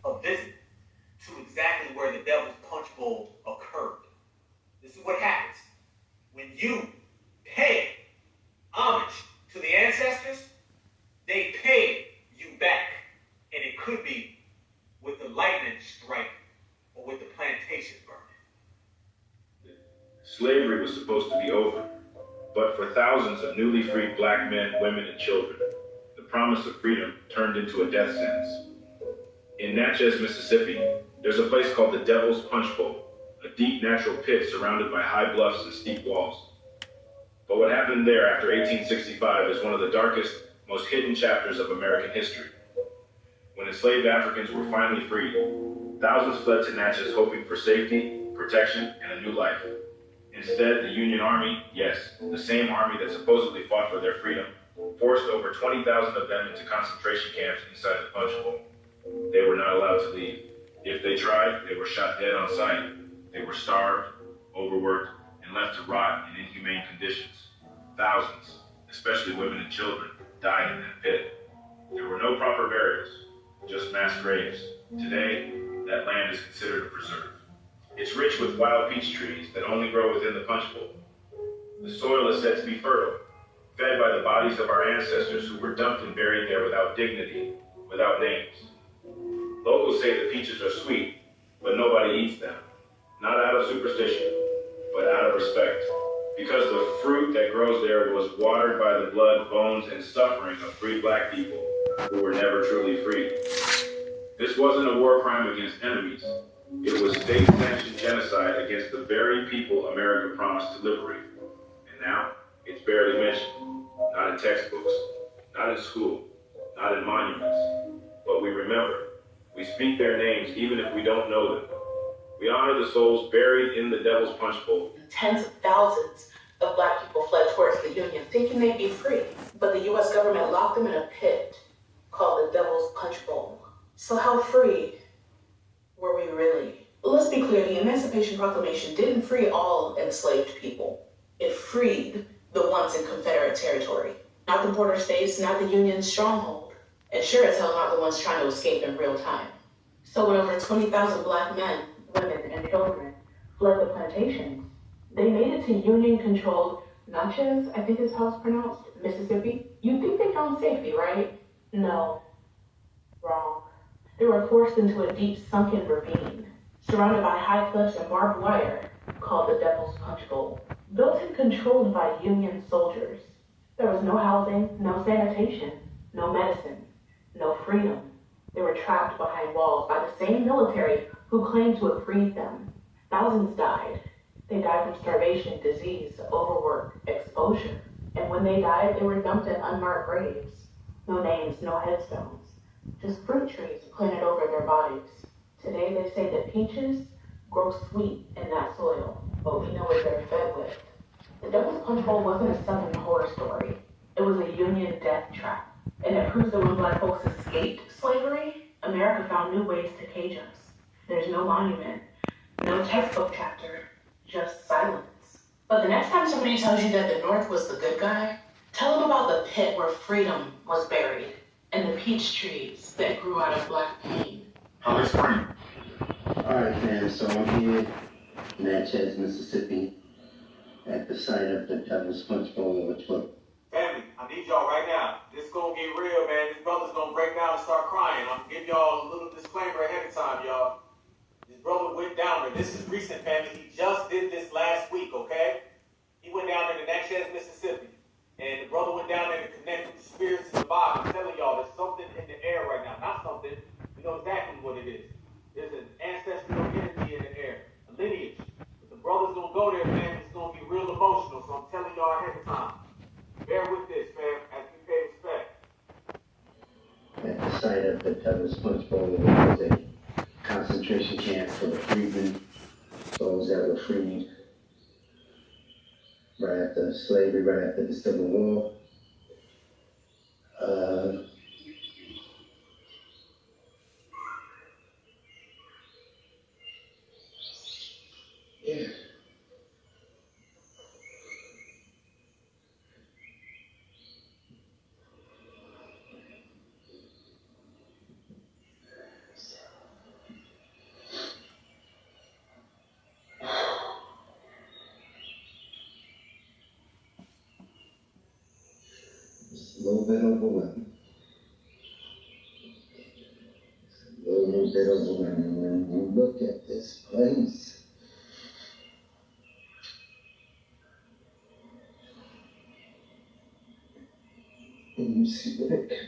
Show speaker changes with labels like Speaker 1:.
Speaker 1: a visit to exactly where the Devil's Punch Bowl occurred. This is what happens. When you pay homage to the ancestors, they pay you back. And it could be with the lightning strike or with the plantation burning.
Speaker 2: Slavery was supposed to be over, but for thousands of newly freed black men, women, and children, the promise of freedom turned into a death sentence. In Natchez, Mississippi, there's a place called the Devil's Punch Bowl, a deep natural pit surrounded by high bluffs and steep walls. But what happened there after 1865 is one of the darkest, most hidden chapters of American history. When enslaved Africans were finally freed, thousands fled to Natchez hoping for safety, protection, and a new life. Instead, the Union Army, yes, the same army that supposedly fought for their freedom, forced over 20,000 of them into concentration camps inside the Punch Bowl. They were not allowed to leave. If they tried, they were shot dead on sight. They were starved, overworked, and left to rot in inhumane conditions. Thousands, especially women and children, died in that pit. There were no proper burials, just mass graves. Today, that land is considered a preserve. It's rich with wild peach trees that only grow within the Punch Bowl. The soil is said to be fertile, fed by the bodies of our ancestors who were dumped and buried there without dignity, without names. Locals say the peaches are sweet, but nobody eats them. Not out of superstition, but out of respect. Because the fruit that grows there was watered by the blood, bones, and suffering of free black people who were never truly free. This wasn't a war crime against enemies. It was state-sanctioned genocide against the very people America promised to liberate. And now, it's barely mentioned. Not in textbooks, not in school, not in monuments. But we remember. We speak their names even if we don't know them. We honor the souls buried in the Devil's Punch Bowl.
Speaker 3: Tens of thousands of black people fled towards the Union thinking they'd be free. But the US government locked them in a pit called the Devil's Punch Bowl. So how free were we really? Let's be clear, the Emancipation Proclamation didn't free all enslaved people. It freed the ones in Confederate territory. Not the border states, not the Union's stronghold. And sure as hell not the ones trying to escape in real time. So when over 20,000 black men, women, and children fled the plantations, they made it to Union-controlled Natchez, I think is how it's pronounced, Mississippi. You'd think they found safety, right? No. Wrong. They were forced into a deep sunken ravine, surrounded by high cliffs and barbed wire, called the Devil's Punch Bowl. Built and controlled by Union soldiers. There was no housing, no sanitation, no medicine, no freedom. They were trapped behind walls by the same military who claimed to have freed them. Thousands died. They died from starvation, disease, overwork, exposure. And when they died, they were dumped in unmarked graves. No names, no headstones. Just fruit trees planted over their bodies. Today they say that peaches grow sweet in that soil, but we know what they're fed with. The Devil's Punch Bowl wasn't a Southern horror story. It was a Union death trap. And it proves that when black folks escaped slavery, America found new ways to cage us. There's no monument, no textbook chapter, just silence. But the next time somebody tells you that the North was the good guy, tell them about the pit where freedom was buried and the peach trees that grew out of black pain.
Speaker 4: Holly Spring.
Speaker 5: Alright, fam, so I'm here in Natchez, Mississippi, at the site of the Devil's Punch Bowl, which was.
Speaker 1: Family, I need y'all right now. This is gonna get real, man. This brother's gonna break down and start crying. I'm gonna give y'all a little disclaimer ahead of time, y'all. This brother went down there. This is recent, family. He just did this last week, okay? He went down there to Natchez, Mississippi. And the brother went down there to connect with the spirits of the Bible. I'm telling y'all, there's something in the air right now. Not something. We know exactly what it is. There's an ancestral energy in the air. A lineage. But the brother's gonna go there, man. It's gonna be real emotional. So I'm telling y'all ahead of time. Bear with this, fam, as we pay respect.
Speaker 5: At the site of the Devil's Punch Bowl, which was a concentration camp for the freedmen, those that were freed right after slavery, right after the Civil War. Yeah. a little bit overwhelming. It's a little bit overwhelming when you look at this place. And you see what it can